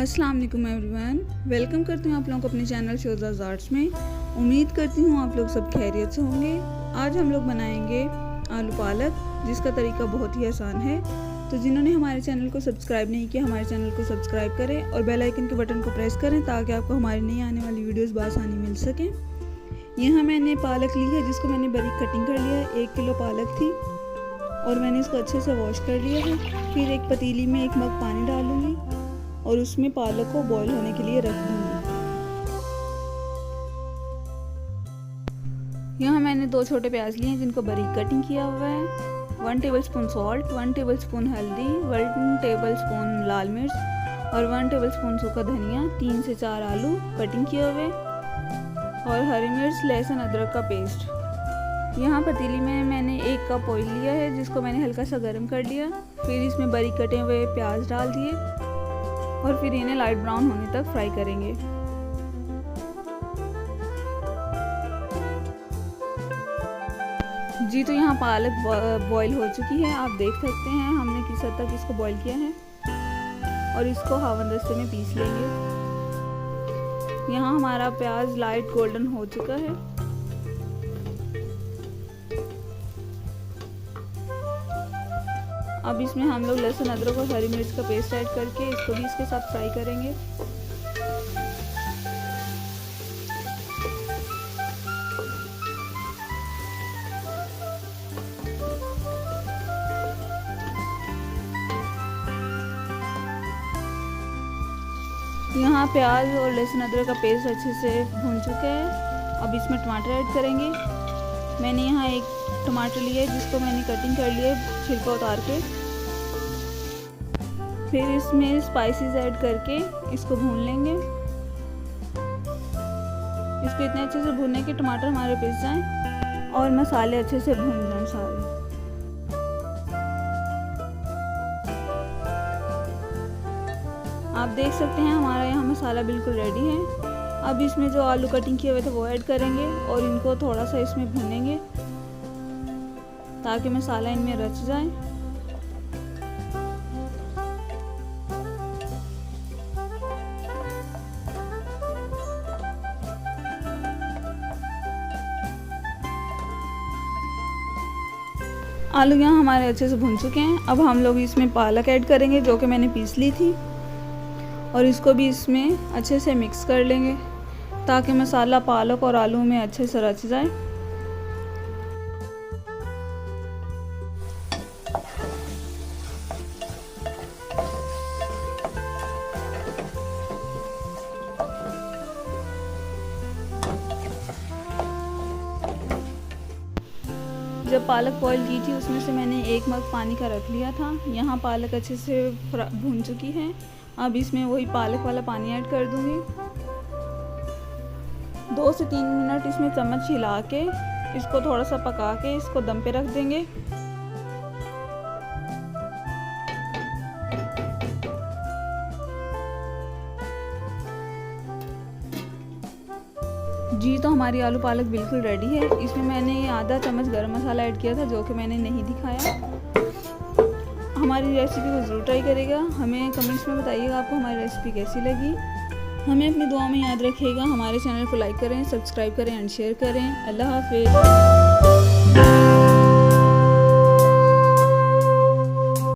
अस्सलाम वालेकुम everyone, welcome करती हूँ आप लोगों को अपने चैनल शोज़ाज़ आर्ट्स में। उम्मीद करती हूँ आप लोग सब खैरियत से होंगे। आज हम लोग बनाएंगे आलू पालक, जिसका तरीका बहुत ही आसान है। तो जिन्होंने हमारे चैनल को सब्सक्राइब नहीं किया, हमारे चैनल को सब्सक्राइब करें और बेल आइकन के बटन को प्रेस करें ताकि आपको हमारी नई आने वाली वीडियोज़ बआसानी मिल सकें। यहाँ मैंने पालक ली है, जिसको मैंने बारीक कटिंग कर लिया है। 1 किलो पालक थी और मैंने इसको अच्छे से वॉश कर लिया है। फिर एक पतीली में 1 मग पानी डालूंगी और उसमें पालक को बॉईल होने के लिए रख दूंगी। यहाँ मैंने 2 छोटे प्याज लिए हैं जिनको बारीक कटिंग किया हुआ है। 1 टेबलस्पून सॉल्ट, 1 टेबलस्पून हल्दी, 1 टेबलस्पून लाल मिर्च और 1 टेबलस्पून सूखा धनिया, 3 से 4 आलू कटिंग किए हुए और हरी मिर्च, लहसुन, अदरक का पेस्ट। यहाँ पतीली में मैंने 1 कप ऑयल लिया है, जिसको मैंने हल्का सा गर्म कर लिया। फिर इसमें बारीक कटे हुए प्याज डाल दिए और फिर इन्हें लाइट ब्राउन होने तक फ्राई करेंगे। जी तो यहाँ पालक बॉईल हो चुकी है, आप देख सकते हैं हमने किस हद तक इसको बॉईल किया है और इसको हावंदस्ते में पीस लेंगे। यहाँ हमारा प्याज लाइट गोल्डन हो चुका है। अब इसमें हम लोग लहसुन, अदरक और हरी मिर्च का पेस्ट ऐड करके इसको भी इसके साथ फ्राई करेंगे। यहाँ प्याज और लहसुन अदरक का पेस्ट अच्छे से भून चुका है। अब इसमें टमाटर ऐड करेंगे। मैंने यहाँ 1 टमाटर लिया है, जिसको मैंने कटिंग कर लिया है छिलका उतार के। फिर इसमें स्पाइसेस ऐड करके इसको भून लेंगे। इसको इतने अच्छे से भूनने के टमाटर हमारे पिस जाएं और मसाले अच्छे से भून जाएं सारे। आप देख सकते हैं हमारा यहाँ मसाला बिल्कुल रेडी है। अब इसमें जो आलू कटिंग किए हुए थे वो ऐड करेंगे और इनको थोड़ा सा इसमें भूनेंगे ताकि मसाला इनमें रच जाए। आलू यहाँ हमारे अच्छे से भुन चुके हैं। अब हम लोग इसमें पालक ऐड करेंगे, जो कि मैंने पीस ली थी, और इसको भी इसमें अच्छे से मिक्स कर लेंगे ताकि मसाला पालक और आलू में अच्छे से रच जाए। जब पालक बॉईल की थी उसमें से मैंने 1 मग पानी का रख लिया था। यहाँ पालक अच्छे से भून चुकी है। अब इसमें वही पालक वाला पानी ऐड कर दूंगी। 2 से 3 मिनट इसमें चम्मच हिला के इसको थोड़ा सा पका के इसको दम पे रख देंगे। जी तो हमारी आलू पालक बिल्कुल रेडी है। इसमें मैंने आधा चम्मच गरम मसाला ऐड किया था, जो कि मैंने नहीं दिखाया। हमारी रेसिपी को ज़रूर ट्राई करेगा। हमें कमेंट्स में बताइएगा आपको हमारी रेसिपी कैसी लगी। हमें अपनी दुआ में याद रखिएगा। हमारे चैनल को लाइक करें, सब्सक्राइब करें एंड शेयर करें। अल्लाह हाफिज़।